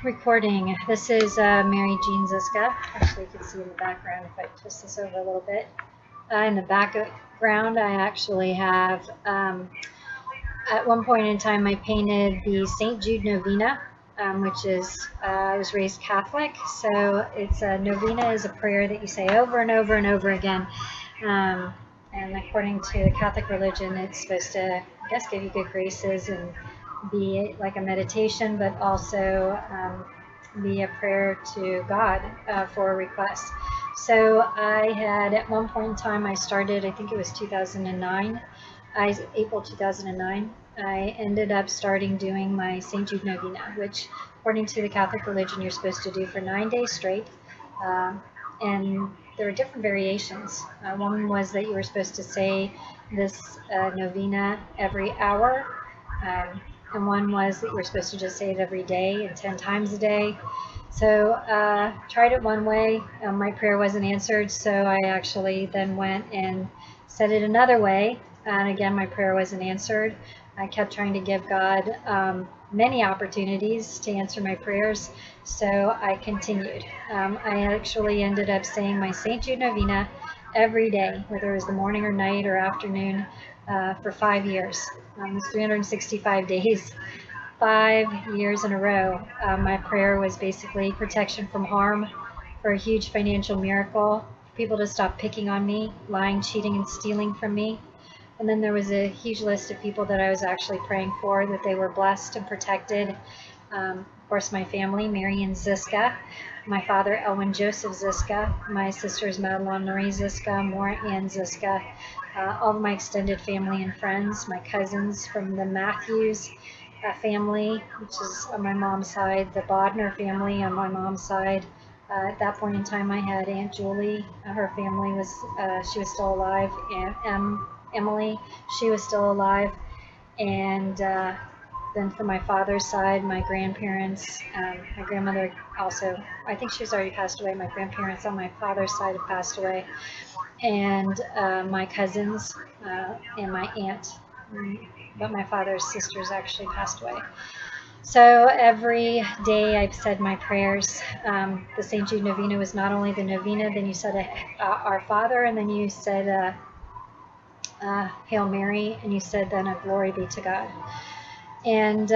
Recording. This is Mary Jean Ziska. Actually, you can see in the background if I twist this over a little bit. In the background, I actually have, at one point in time, I painted the St. Jude Novena, which is, I was raised Catholic, so it's a novena is a prayer that you say over and over and over again. And according to the Catholic religion, it's supposed to, I guess, give you good graces and be like a meditation, but also be a prayer to God for a request. So I had, at one point in time, I started, I think it was 2009, April 2009, I ended up starting doing my St. Jude Novena, which according to the Catholic religion, you're supposed to do for 9 days straight. And there were different variations. One was that you were supposed to say this novena every hour. And one was that you were supposed to just say it every day and 10 times a day. So tried it one way. My prayer wasn't answered, so I actually then went and said it another way. And again, my prayer wasn't answered. I kept trying to give God many opportunities to answer my prayers, so I continued. I actually ended up saying my St. Jude Novena every day, whether it was the morning or night or afternoon, for 5 years. It was 365 days. 5 years in a row. My prayer was basically protection from harm, for a huge financial miracle, for people to stop picking on me, lying, cheating, and stealing from me. And then there was a huge list of people that I was actually praying for, that they were blessed and protected. Of course, my family, Mary and Ziska, my father, Elwin Joseph Ziska, my sisters, Madeline Marie Ziska, Maura Ann Ziska, all of my extended family and friends, my cousins from the Matthews family, which is on my mom's side, the Bodner family on my mom's side. At that point in time, I had Aunt Julie. Her family was, she was still alive. Aunt Emily, she was still alive. And then from my father's side, my grandparents, my grandmother also, I think she's already passed away. My grandparents on my father's side have passed away. And my cousins and my aunt. But my father's sisters actually passed away. So every day I've said my prayers. The St. Jude Novena was not only the novena, then you said Our Father, and then you said Hail Mary, and you said then a Glory be to God. And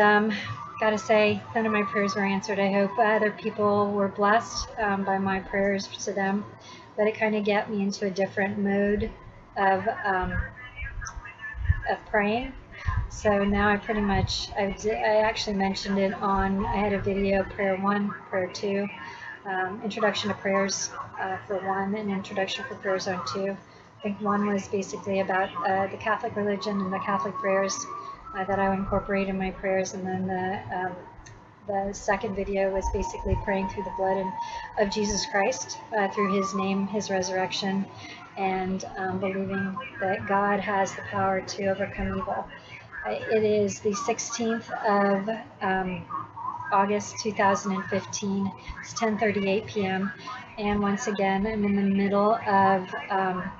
gotta say, none of my prayers were answered. I hope other people were blessed by my prayers to them, but it kind of got me into a different mood of praying. So now I pretty much, I actually mentioned it on, I had a video, prayer 1, prayer 2, introduction to prayers for 1, and introduction for prayers on 2. I think 1 was basically about the Catholic religion and the Catholic prayers that I would incorporate in my prayers, and then the second video was basically praying through the blood of Jesus Christ, through his name, his resurrection, and believing that God has the power to overcome evil. It is the 16th of August 2015. It's 10:38 p.m. And once again, I'm in the middle of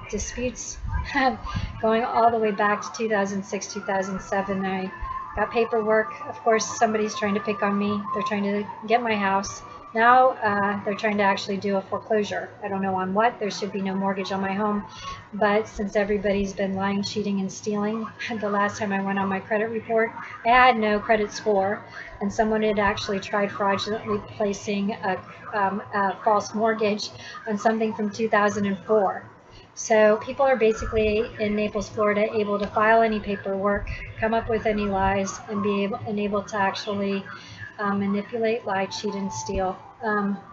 disputes going all the way back to 2006, 2007. I got paperwork. Of course, somebody's trying to pick on me. They're trying to get my house. Now they're trying to actually do a foreclosure. I don't know on what. There should be no mortgage on my home. But since everybody's been lying, cheating, and stealing, the last time I went on my credit report, I had no credit score. And someone had actually tried fraudulently placing a false mortgage on something from 2004. So people are basically in Naples, Florida, able to file any paperwork, come up with any lies, and be able to actually manipulate, lie, cheat, and steal.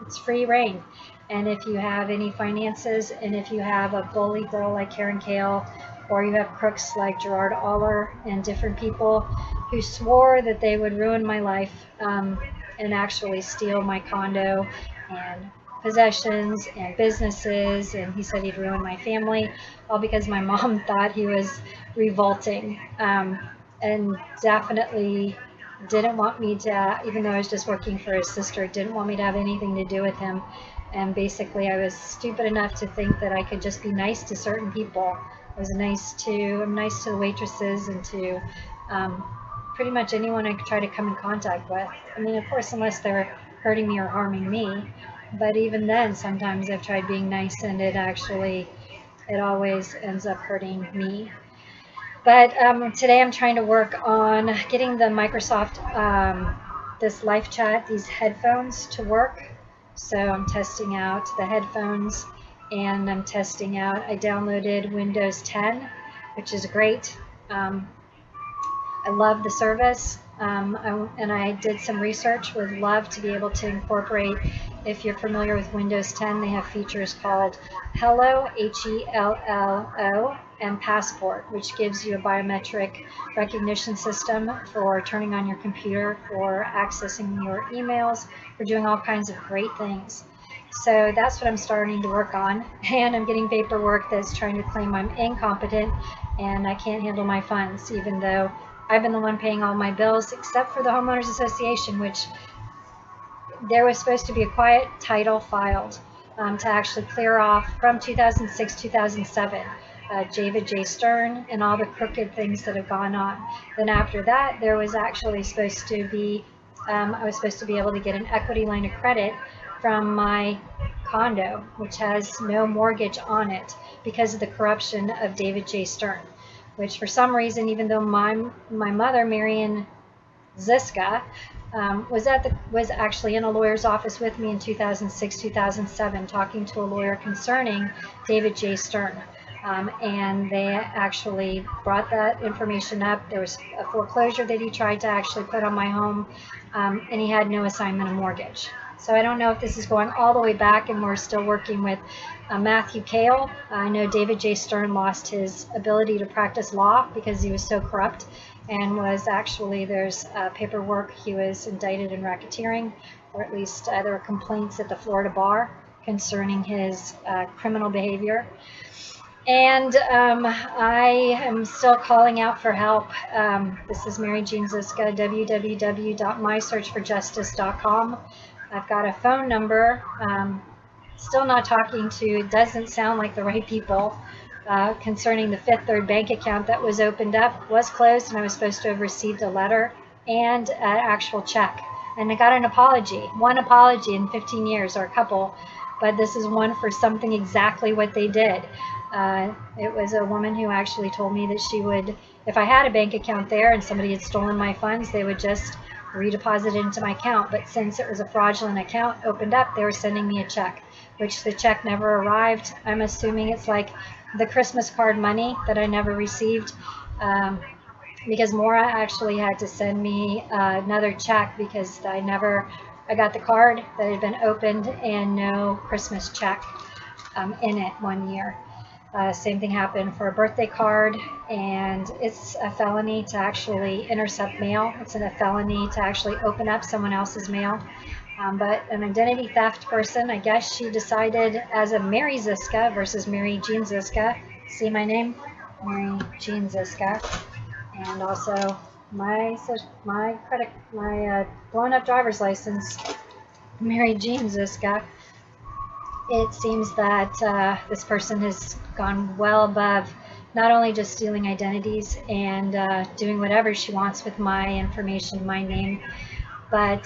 It's free reign. And if you have any finances, and if you have a bully girl like Karen Kale, or you have crooks like Gerard Aller and different people who swore that they would ruin my life and actually steal my condo and possessions and businesses, and he said he'd ruin my family, all because my mom thought he was revolting, and definitely didn't want me to, even though I was just working for his sister, didn't want me to have anything to do with him. And basically I was stupid enough to think that I could just be nice to certain people. I'm nice to the waitresses and to pretty much anyone I could try to come in contact with. I mean, of course, unless they're hurting me or harming me. But even then, sometimes I've tried being nice and it always ends up hurting me. But today I'm trying to work on getting the Microsoft, this lifechat, these headphones to work. So I'm testing out the headphones, and I downloaded Windows 10, which is great. I love the service, and I did some research. Would love to be able to incorporate, if you're familiar with Windows 10, they have features called Hello, Hello, and Passport, which gives you a biometric recognition system for turning on your computer, for accessing your emails, for doing all kinds of great things. So that's what I'm starting to work on, and I'm getting paperwork that's trying to claim I'm incompetent and I can't handle my funds, even though I've been the one paying all my bills, except for the homeowners association, which there was supposed to be a quiet title filed to actually clear off from 2006, 2007, David J. Stern and all the crooked things that have gone on. Then after that, there was actually supposed to be, I was supposed to be able to get an equity line of credit from my condo, which has no mortgage on it because of the corruption of David J. Stern, which for some reason, even though my mother, Marion Ziska, was actually in a lawyer's office with me in 2006, 2007, talking to a lawyer concerning David J. Stern. And they actually brought that information up. There was a foreclosure that he tried to actually put on my home, and he had no assignment of mortgage. So I don't know if this is going all the way back and we're still working with Matthew Kale. I know David J. Stern lost his ability to practice law because he was so corrupt, and was actually, there's paperwork, he was indicted in racketeering, or at least there were complaints at the Florida bar concerning his criminal behavior. And I am still calling out for help. This is Mary Jean Ziska, www.mysearchforjustice.com. I've got a phone number, still not talking to, it doesn't sound like the right people, concerning the Fifth Third bank account that was opened up, was closed, and I was supposed to have received a letter and an actual check. And I got an apology, one apology in 15 years, or a couple, but this is one for something exactly what they did. It was a woman who actually told me that she would, if I had a bank account there and somebody had stolen my funds, they would just redeposit it into my account. But since it was a fraudulent account opened up, they were sending me a check, which the check never arrived. I'm assuming it's like the Christmas card money that I never received, because Maura actually had to send me another check because I got the card that had been opened and no Christmas check in it one year. Same thing happened for a birthday card, and it's a felony to actually intercept mail. It's a felony to actually open up someone else's mail. But an identity theft person, I guess she decided, as a Mary Ziska versus Mary Jean Ziska, see my name? Mary Jean Ziska. And also my blown up driver's license, Mary Jean Ziska. It seems that this person has gone well above not only just stealing identities and doing whatever she wants with my information, my name, but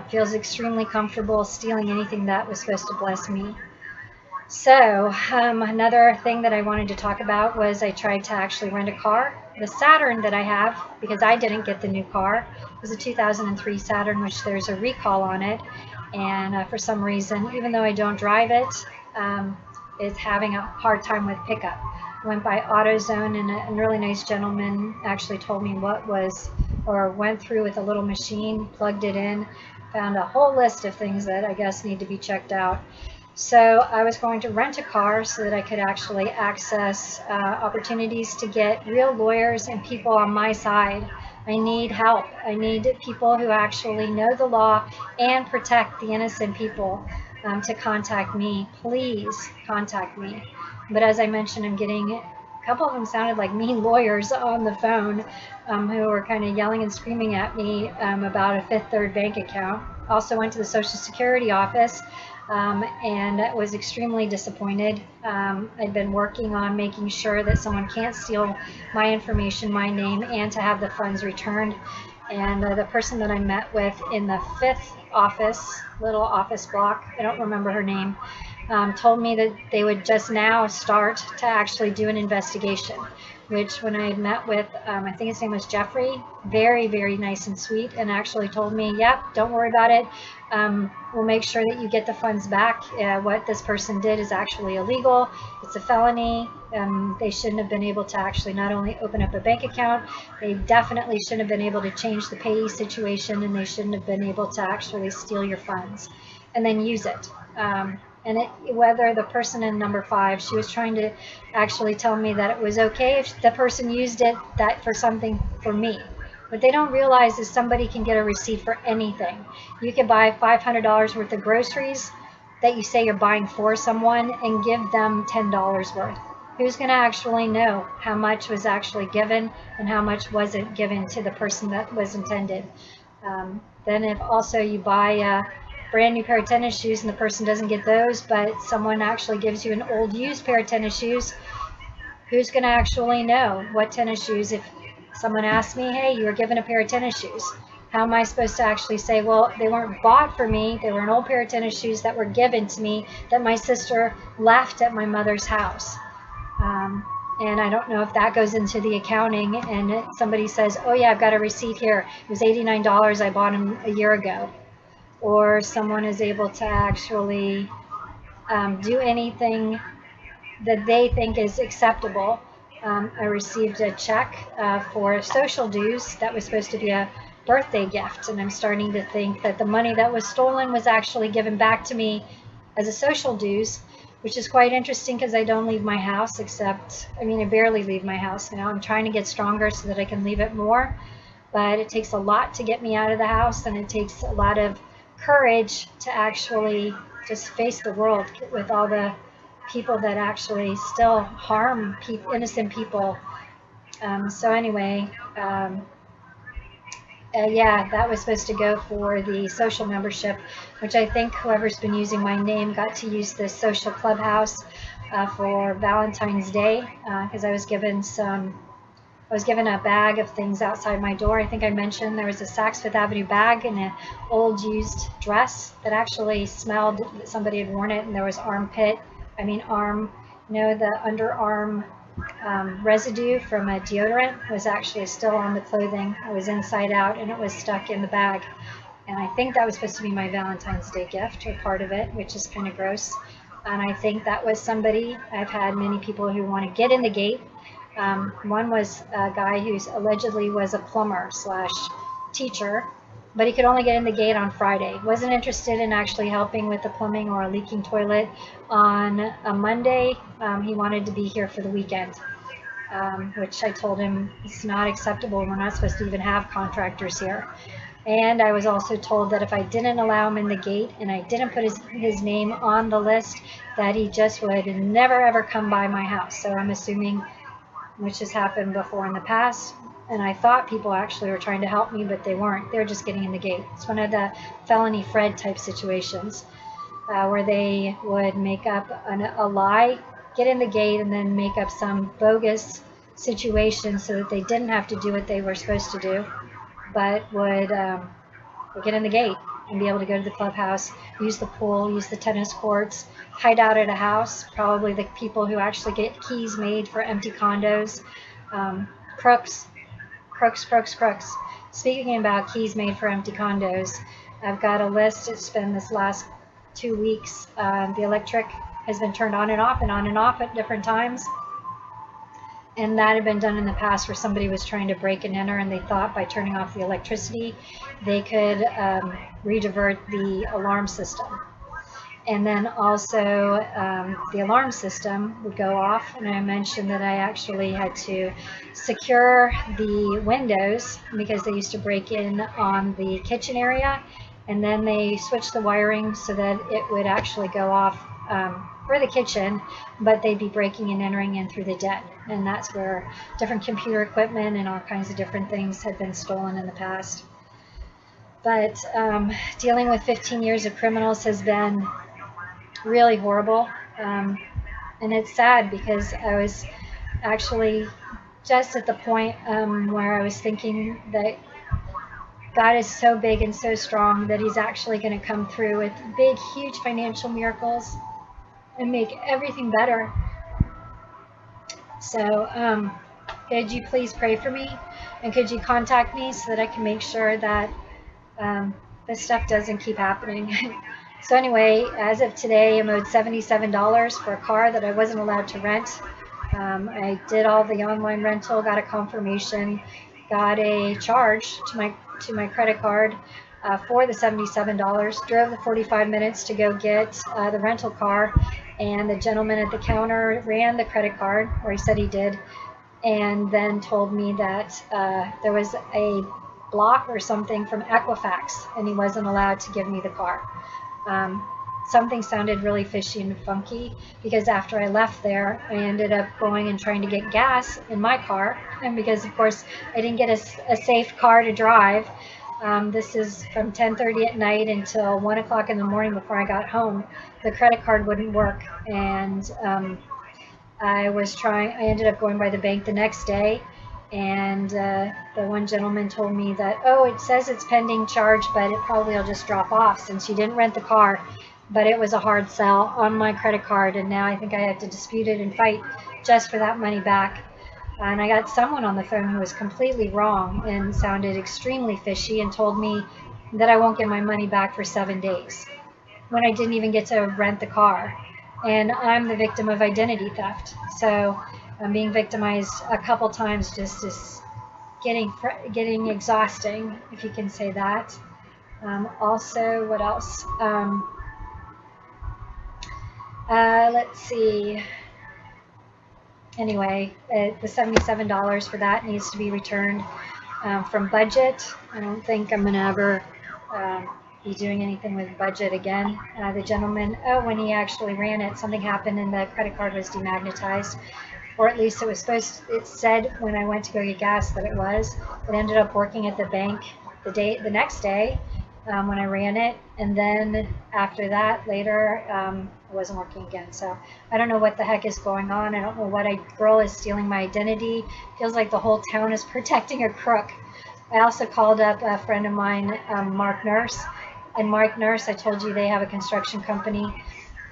feels extremely comfortable stealing anything that was supposed to bless me. So another thing that I wanted to talk about was I tried to actually rent a car. The Saturn that I have, because I didn't get the new car, was a 2003 Saturn, which there's a recall on it. And for some reason, even though I don't drive it, it's having a hard time with pickup. I went by AutoZone, and a really nice gentleman actually told me what was, or went through with a little machine, plugged it in, found a whole list of things that I guess need to be checked out. So I was going to rent a car so that I could actually access opportunities to get real lawyers and people on my side. I need help. I need people who actually know the law and protect the innocent people to contact me. Please contact me. But as I mentioned, I'm getting, a couple of them sounded like mean lawyers on the phone who were kind of yelling and screaming at me about a Fifth Third bank account. Also went to the Social Security office and was extremely disappointed. I've been working on making sure that someone can't steal my information, my name, and to have the funds returned. And the person that I met with in the Fifth office, little office block. I don't remember her name. Told me that they would just now start to actually do an investigation, which when I had met with, I think his name was Jeffrey, very, very nice and sweet, and actually told me, yep, don't worry about it. We'll make sure that you get the funds back. What this person did is actually illegal. It's a felony. They shouldn't have been able to actually not only open up a bank account, they definitely shouldn't have been able to change the payee situation, and they shouldn't have been able to actually steal your funds and then use it. Whether the person in number 5, she was trying to actually tell me that it was okay if the person used it that for something for me. What they don't realize is somebody can get a receipt for anything. You can buy $500 worth of groceries that you say you're buying for someone and give them $10 worth. Who's going to actually know how much was actually given and how much wasn't given to the person that was intended? Then if also you buy a brand new pair of tennis shoes and the person doesn't get those, but someone actually gives you an old used pair of tennis shoes, who's going to actually know what tennis shoes? If someone asks me, hey, you were given a pair of tennis shoes, how am I supposed to actually say, well, they weren't bought for me, they were an old pair of tennis shoes that were given to me that my sister left at my mother's house? And I don't know if that goes into the accounting, and somebody says, oh yeah, I've got a receipt here, it was $89, I bought them a year ago. Or someone is able to actually do anything that they think is acceptable. I received a check for social dues that was supposed to be a birthday gift, and I'm starting to think that the money that was stolen was actually given back to me as a social dues, which is quite interesting because I don't leave my house I barely leave my house now. I'm trying to get stronger so that I can leave it more, but it takes a lot to get me out of the house, and it takes a lot of courage to actually just face the world with all the people that actually still harm innocent people. So anyway, yeah, that was supposed to go for the social membership, which I think whoever's been using my name got to use this social clubhouse for Valentine's Day, because I was given a bag of things outside my door. I think I mentioned there was a Saks Fifth Avenue bag and an old used dress that actually smelled that somebody had worn it, and there was the underarm residue from a deodorant was actually still on the clothing. It was inside out and it was stuck in the bag. And I think that was supposed to be my Valentine's Day gift, or part of it, which is kind of gross. And I think that was somebody, I've had many people who want to get in the gate. One was a guy who allegedly was a plumber / teacher, but he could only get in the gate on Friday. Wasn't interested in actually helping with the plumbing or a leaking toilet on a Monday. He wanted to be here for the weekend, which I told him it's not acceptable. We're not supposed to even have contractors here. And I was also told that if I didn't allow him in the gate and I didn't put his name on the list, that he just would never ever come by my house. So I'm assuming, which has happened before in the past, and I thought people actually were trying to help me, but they weren't. They were just getting in the gate. It's one of the felony Fred type situations where they would make up a lie, get in the gate, and then make up some bogus situation so that they didn't have to do what they were supposed to do, but would get in the gate and be able to go to the clubhouse, use the pool, use the tennis courts, hide out at a house, probably the people who actually get keys made for empty condos. Crooks. Speaking about keys made for empty condos, I've got a list. It's been this last 2 weeks. The electric has been turned on and off at different times. And that had been done in the past where somebody was trying to break and enter, and they thought by turning off the electricity, they could redivert the alarm system. And then also the alarm system would go off, and I mentioned that I actually had to secure the windows because they used to break in on the kitchen area, and then they switched the wiring so that it would actually go off for the kitchen, but they'd be breaking and entering in through the den, and that's where different computer equipment and all kinds of different things had been stolen in the past. But dealing with 15 years of criminals has been really horrible, and it's sad because I was actually just at the point where I was thinking that God is so big and so strong that He's actually going to come through with big, huge financial miracles and make everything better. So, could you please pray for me? And could you contact me so that I can make sure that this stuff doesn't keep happening? So anyway, as of today, I'm owed $77 for a car that I wasn't allowed to rent. I did all the online rental, got a confirmation, got a charge to my credit card for the $77. Drove the 45 minutes to go get the rental car, and the gentleman at the counter ran the credit card, or he said he did, and then told me that there was a block or something from Equifax, and he wasn't allowed to give me the car. Something sounded really fishy and funky, because after I left there, I ended up going and trying to get gas in my car, and because of course I didn't get a safe car to drive. This is from 10:30 at night until 1 o'clock in the morning before I got home. The credit card wouldn't work, and I ended up going by the bank the next day, and the one gentleman told me that, oh, it says it's pending charge, but it probably will just drop off since you didn't rent the car. But it was a hard sell on my credit card, and now I think I have to dispute it and fight just for that money back. And I got someone on the phone who was completely wrong and sounded extremely fishy and told me that I won't get my money back for 7 days when I didn't even get to rent the car. And I'm the victim of identity theft. So I'm being victimized a couple times, just is getting exhausting, if you can say that. Also, what else? Let's see. Anyway, the $77 for that needs to be returned from budget. I don't think I'm going to ever be doing anything with budget again. The gentleman, when he actually ran it, something happened and the credit card was demagnetized. Or at least it said when I went to go get gas that it was. It ended up working at the bank the next day when I ran it, and then after that later it wasn't working again. So I don't know what the heck is going on. I don't know what girl is stealing my identity. Feels like the whole town is protecting a crook. I also called up a friend of mine, Mark Nurse, and Mark Nurse, I told you they have a construction company,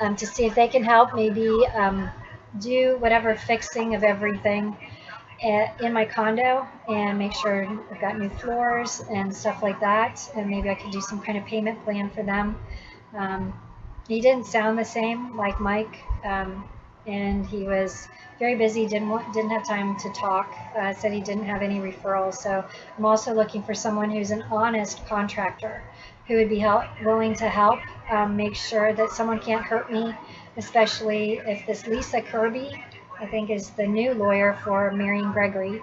to see if they can help maybe do whatever fixing of everything in my condo and make sure I've got new floors and stuff like that, and maybe I could do some kind of payment plan for them. He didn't sound the same like Mike, and he was very busy, didn't have time to talk, said he didn't have any referrals. So I'm also looking for someone who's an honest contractor who would be willing to help make sure that someone can't hurt me, especially if this Lisa Kirby, I think, is the new lawyer for Marion Gregory,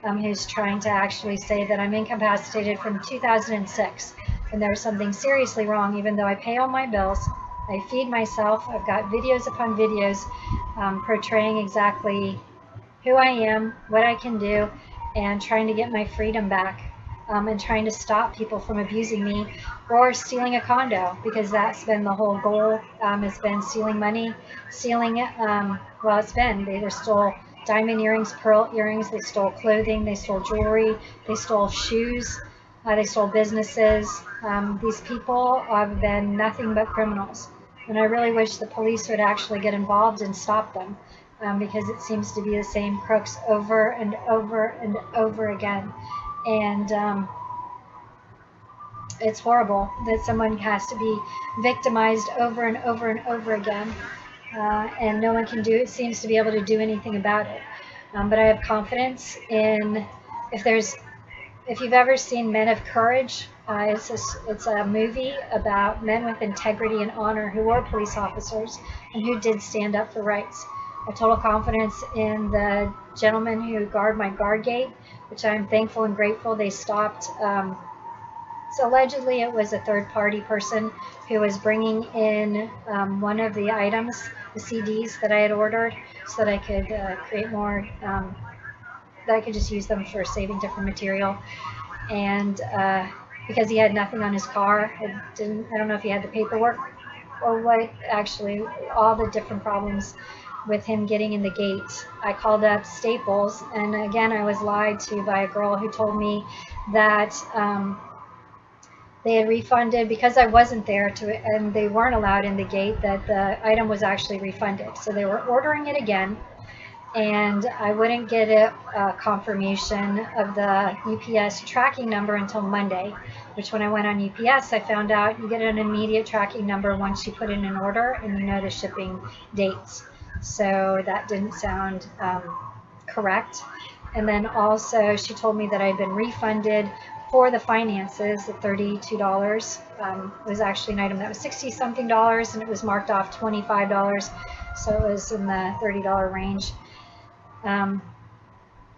who's trying to actually say that I'm incapacitated from 2006, and there's something seriously wrong, even though I pay all my bills, I feed myself, I've got videos upon videos portraying exactly who I am, what I can do, and trying to get my freedom back, and trying to stop people from abusing me or stealing a condo, because that's been the whole goal. It's been stealing money, they stole diamond earrings, pearl earrings, they stole clothing, they stole jewelry, they stole shoes, they stole businesses. These people have been nothing but criminals, and I really wish the police would actually get involved and stop them, because it seems to be the same crooks over and over and over again. And it's horrible that someone has to be victimized over and over and over again, and no one seems to be able to do anything about it. But I have confidence in, if you've ever seen Men of Courage, it's a movie about men with integrity and honor who were police officers and who did stand up for rights. I have total confidence in the gentlemen who guard my guard gate, which I'm thankful and grateful they stopped. So allegedly it was a third-party person who was bringing in one of the items, the CDs that I had ordered, so that I could create more, that I could just use them for saving different material. And because he had nothing on his car, I don't know if he had the paperwork or what, actually, all the different problems with him getting in the gate. I called up Staples, and again I was lied to by a girl who told me that they had refunded because I wasn't there and they weren't allowed in the gate, that the item was actually refunded. So they were ordering it again, and I wouldn't get a confirmation of the UPS tracking number until Monday, which when I went on UPS, I found out you get an immediate tracking number once you put in an order and you know the shipping dates. So that didn't sound correct. And then also she told me that I'd been refunded for the finances, the $32. It was actually an item that was 60 something dollars and it was marked off $25. So it was in the $30 range. And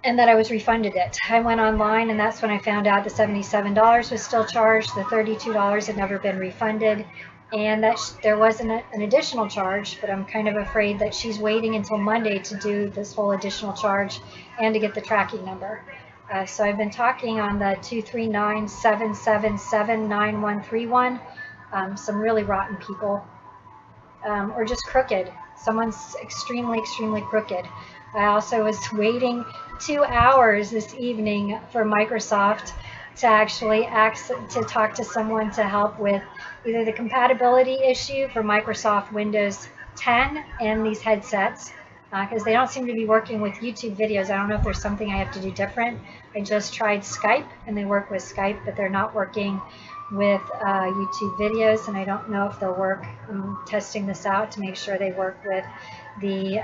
that I was refunded it. I went online and that's when I found out the $77 was still charged, the $32 had never been refunded, and that there wasn't an additional charge, but I'm kind of afraid that she's waiting until Monday to do this whole additional charge and to get the tracking number. So I've been talking on the 239-777-9131, some really rotten people, or just crooked. Someone's extremely, extremely crooked. I also was waiting 2 hours this evening for Microsoft to actually to talk to someone to help with either the compatibility issue for Microsoft Windows 10 and these headsets, because they don't seem to be working with YouTube videos. I don't know if there's something I have to do different. I just tried Skype and they work with Skype, but they're not working with YouTube videos, and I don't know if they'll work. I'm testing this out to make sure they work with the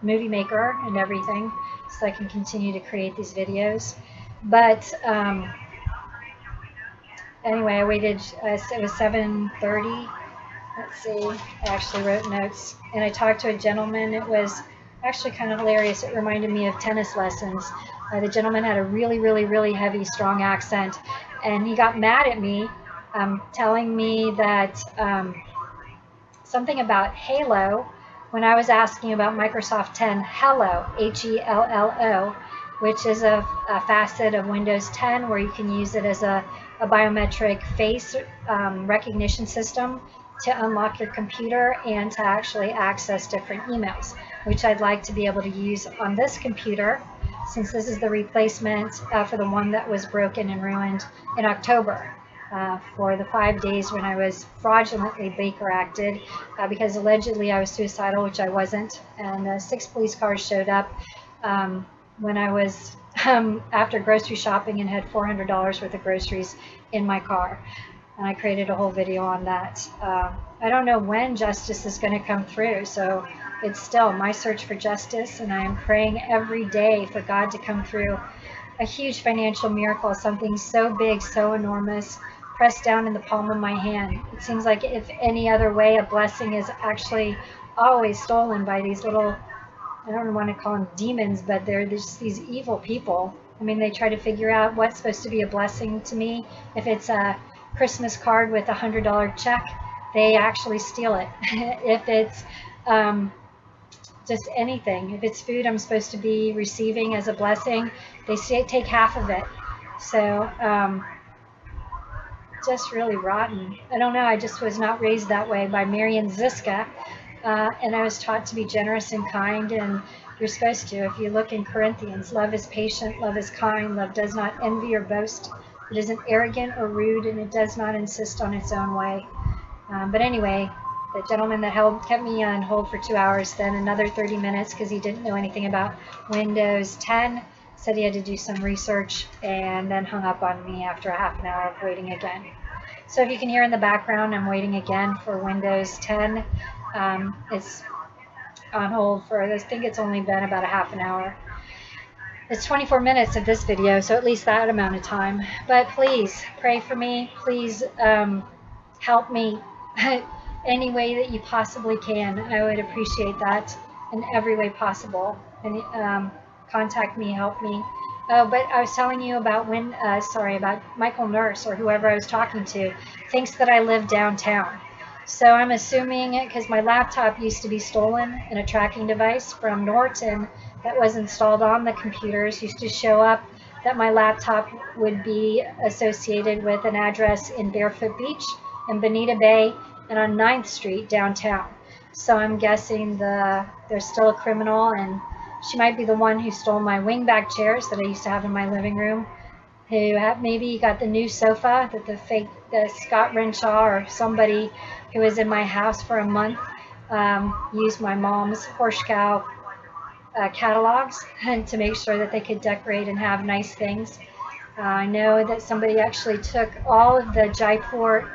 Movie Maker and everything, so I can continue to create these videos. But anyway, I waited, it was 7:30. Let's see, I actually wrote notes, and I talked to a gentleman. It was actually kind of hilarious. It reminded me of tennis lessons. The gentleman had a really, really, really heavy, strong accent, and he got mad at me, telling me that something about Halo, when I was asking about Microsoft 10 Hello, Hello, which is a facet of Windows 10 where you can use it as a biometric face recognition system to unlock your computer and to actually access different emails, which I'd like to be able to use on this computer, since this is the replacement for the one that was broken and ruined in October. For the 5 days when I was fraudulently Baker acted, because allegedly I was suicidal, which I wasn't, and 6 police cars showed up when I was after grocery shopping and had $400 worth of groceries in my car. And I created a whole video on that. I don't know when justice is going to come through, so it's still my search for justice, and I am praying every day for God to come through a huge financial miracle, something so big, so enormous, pressed down in the palm of my hand. It seems like if any other way, a blessing is actually always stolen by these little, I don't want to call them demons, but they're just these evil people. I mean, they try to figure out what's supposed to be a blessing to me. If it's a Christmas card with $100 check, they actually steal it. If it's just anything, if it's food I'm supposed to be receiving as a blessing, they take half of it. So just really rotten. I don't know, I just was not raised that way by Mary and Ziska, and I was taught to be generous and kind, and you're supposed to. If you look in Corinthians, love is patient, love is kind, love does not envy or boast, it isn't arrogant or rude, and it does not insist on its own way. But anyway, the gentleman that kept me on hold for 2 hours, then another 30 minutes because he didn't know anything about Windows 10, said he had to do some research, and then hung up on me after a half an hour of waiting again. So if you can hear in the background, I'm waiting again for Windows 10. It's on hold for, I think it's only been about a half an hour. It's 24 minutes of this video, so at least that amount of time. But please pray for me. Please help me any way that you possibly can. I would appreciate that in every way possible. And contact me, help me. Oh, but I was telling you about about Michael Nurse, or whoever I was talking to, thinks that I live downtown. So I'm assuming, because my laptop used to be stolen, and a tracking device from Norton that was installed on the computers used to show up that my laptop would be associated with an address in Barefoot Beach, in Bonita Bay, and on 9th Street downtown. So I'm guessing there's still a criminal, and she might be the one who stole my wingback chairs that I used to have in my living room, who maybe got the new sofa that the Scott Renshaw or somebody who was in my house for a month used my mom's horse cow catalogs and to make sure that they could decorate and have nice things. I know that somebody actually took all of the Jaipur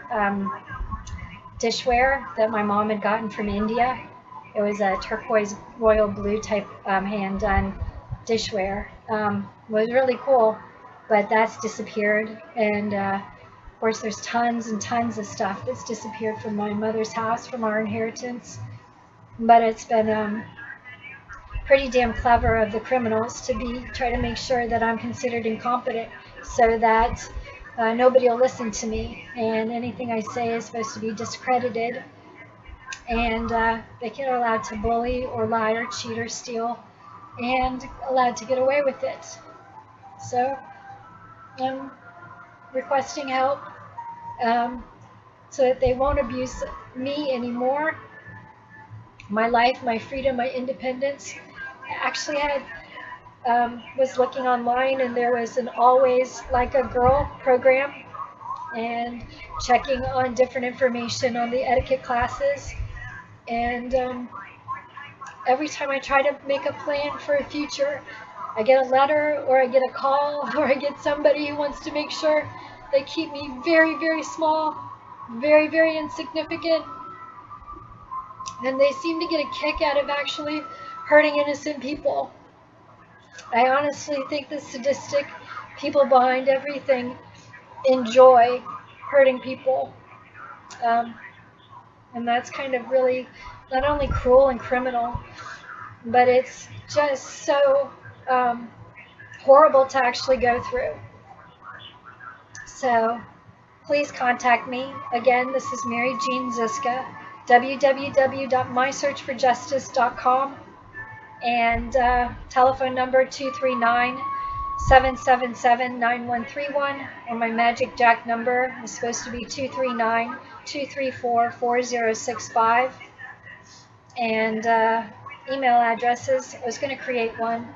dishware that my mom had gotten from India. It was a turquoise royal blue type hand done dishware. It was really cool, but that's disappeared. And of course, there's tons and tons of stuff that's disappeared from my mother's house from our inheritance. But it's been pretty damn clever of the criminals to try to make sure that I'm considered incompetent so that nobody will listen to me and anything I say is supposed to be discredited, and they get allowed to bully or lie or cheat or steal and allowed to get away with it. So I'm requesting help so that they won't abuse me anymore. My life, my freedom, my independence. I actually was looking online and there was an Always Like a Girl program and checking on different information on the etiquette classes. And every time I try to make a plan for a future, I get a letter or I get a call or I get somebody who wants to make sure they keep me very, very small, very, very insignificant. And they seem to get a kick out of actually hurting innocent people. I honestly think the sadistic people behind everything enjoy hurting people. And that's kind of really not only cruel and criminal, but it's just so horrible to actually go through. So please contact me. Again, this is Mary Jean Ziska, www.mysearchforjustice.com, and telephone number 239-777-9131, or my Magic Jack number is supposed to be 239-234-4065. And email addresses, I was going to create one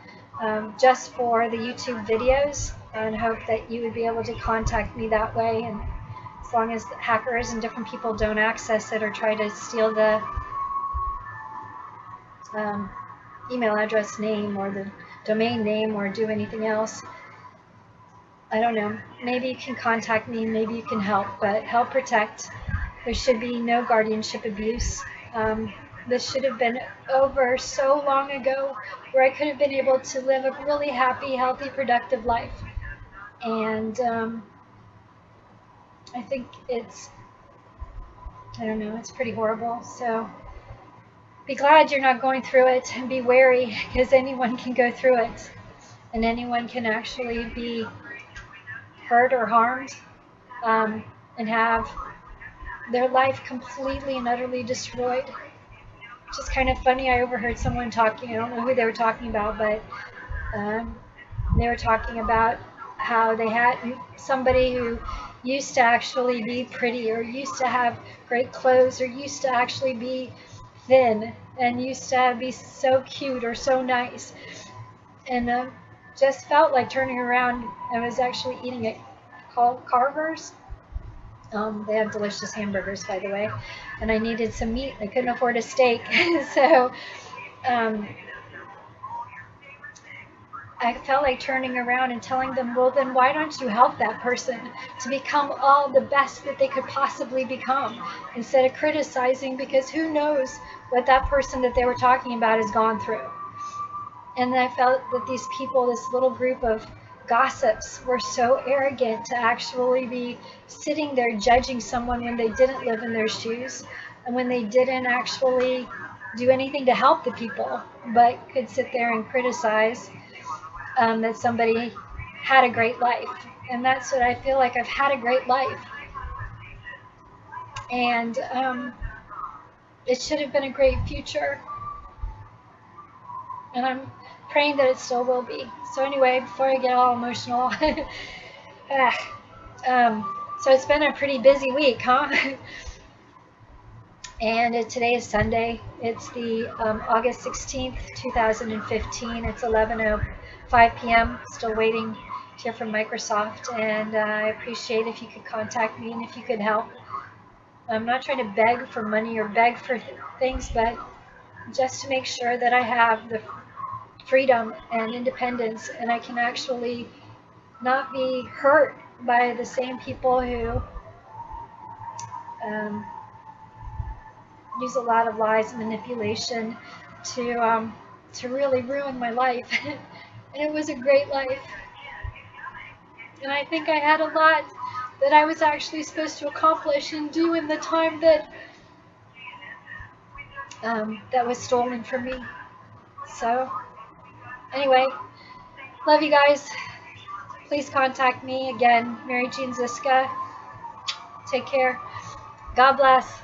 just for the YouTube videos and hope that you would be able to contact me that way, and as long as hackers and different people don't access it or try to steal the email address name or the domain name or do anything else. I don't know. Maybe you can contact me, maybe you can help, but help protect. There should be no guardianship abuse. This should have been over so long ago, where I could have been able to live a really happy, healthy, productive life. And I think it's pretty horrible. So be glad you're not going through it, and be wary, because anyone can go through it, and anyone can actually be hurt or harmed and have their life completely and utterly destroyed. Which is kind of funny. I overheard someone talking, I don't know who they were talking about, but they were talking about how they had somebody who used to actually be pretty, or used to have great clothes, or used to actually be thin, and used to be so cute or so nice, and just felt like turning around and was actually eating at Carver's. They have delicious hamburgers, by the way, and I needed some meat. I couldn't afford a steak, so I felt like turning around and telling them, well, then why don't you help that person to become all the best that they could possibly become, instead of criticizing, because who knows what that person that they were talking about has gone through. And I felt that these people, this little group of gossips, were so arrogant to actually be sitting there judging someone when they didn't live in their shoes, and when they didn't actually do anything to help the people, but could sit there and criticize that somebody had a great life. And that's what I feel like. I've had a great life, and it should have been a great future, and I'm praying that it still will be. So anyway, before I get all emotional, so it's been a pretty busy week, huh? And today is Sunday. It's the August 16th, 2015. It's 11:05 p.m. Still waiting to here from Microsoft, and I appreciate if you could contact me and if you could help. I'm not trying to beg for money or beg for things, but just to make sure that I have the freedom and independence, and I can actually not be hurt by the same people who um, use a lot of lies and manipulation to really ruin my life. And it was a great life, and I think I had a lot that I was actually supposed to accomplish and do in the time that was stolen from me. So anyway, love you guys. Please contact me again, Mary Jean Ziska. Take care. God bless.